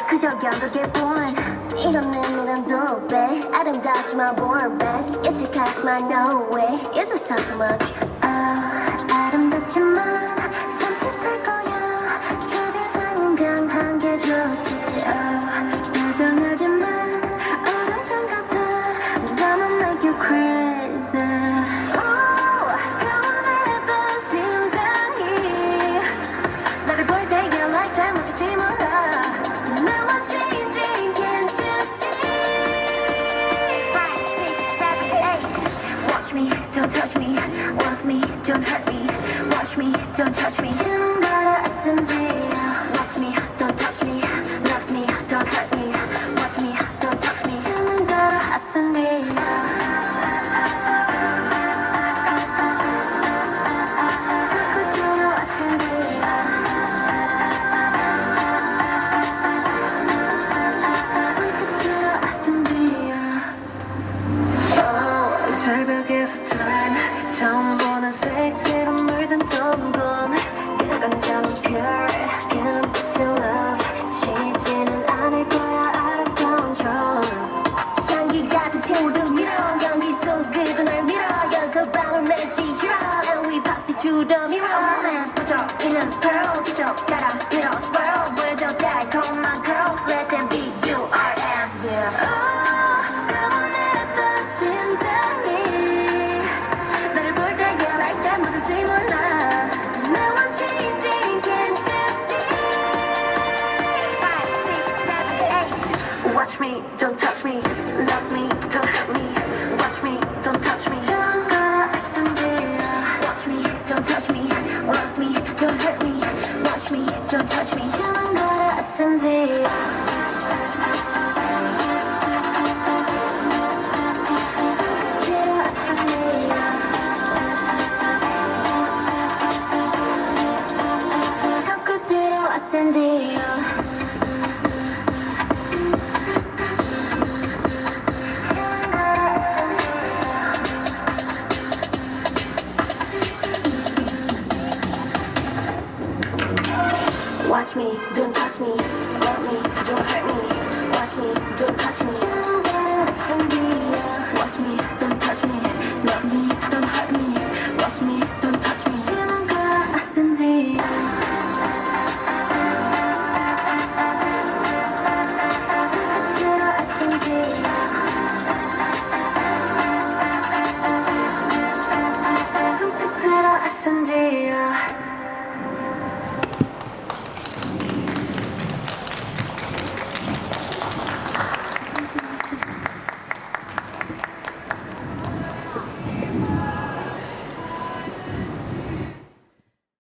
그저 연극일 뿐 이건 내 미련도 배 아름답지만 born back 예측하지만 no way It's just not too much 아름답지만 손짓할 거야 최대 삶은 강한 게 좋지 다정하지만 얼음장 같아 Gonna make you crazy Don't touch me, love me, don't hurt me Watch me, don't touch me 주는 거라 Accendio Watch me, don't touch me Love me, don't hurt me Watch me, don't touch me 주는 거라 Accendio 절벽에서 turn 처음 보는 색채로 물든 동공 그건 정말 pure 그 눈빛의 love 쉽지는 않을 거야 out of control 향기 같은 채우듯 밀어 연기 속 그도 날 밀어 연서방울 맺지 줄어 And we pop it to the mirror 어머나 부족있는 pearl 계속 따라 밀어 swirl 보여줘 달콤한 curls Let them be you I am yeah Watch me, don't touch me, love me,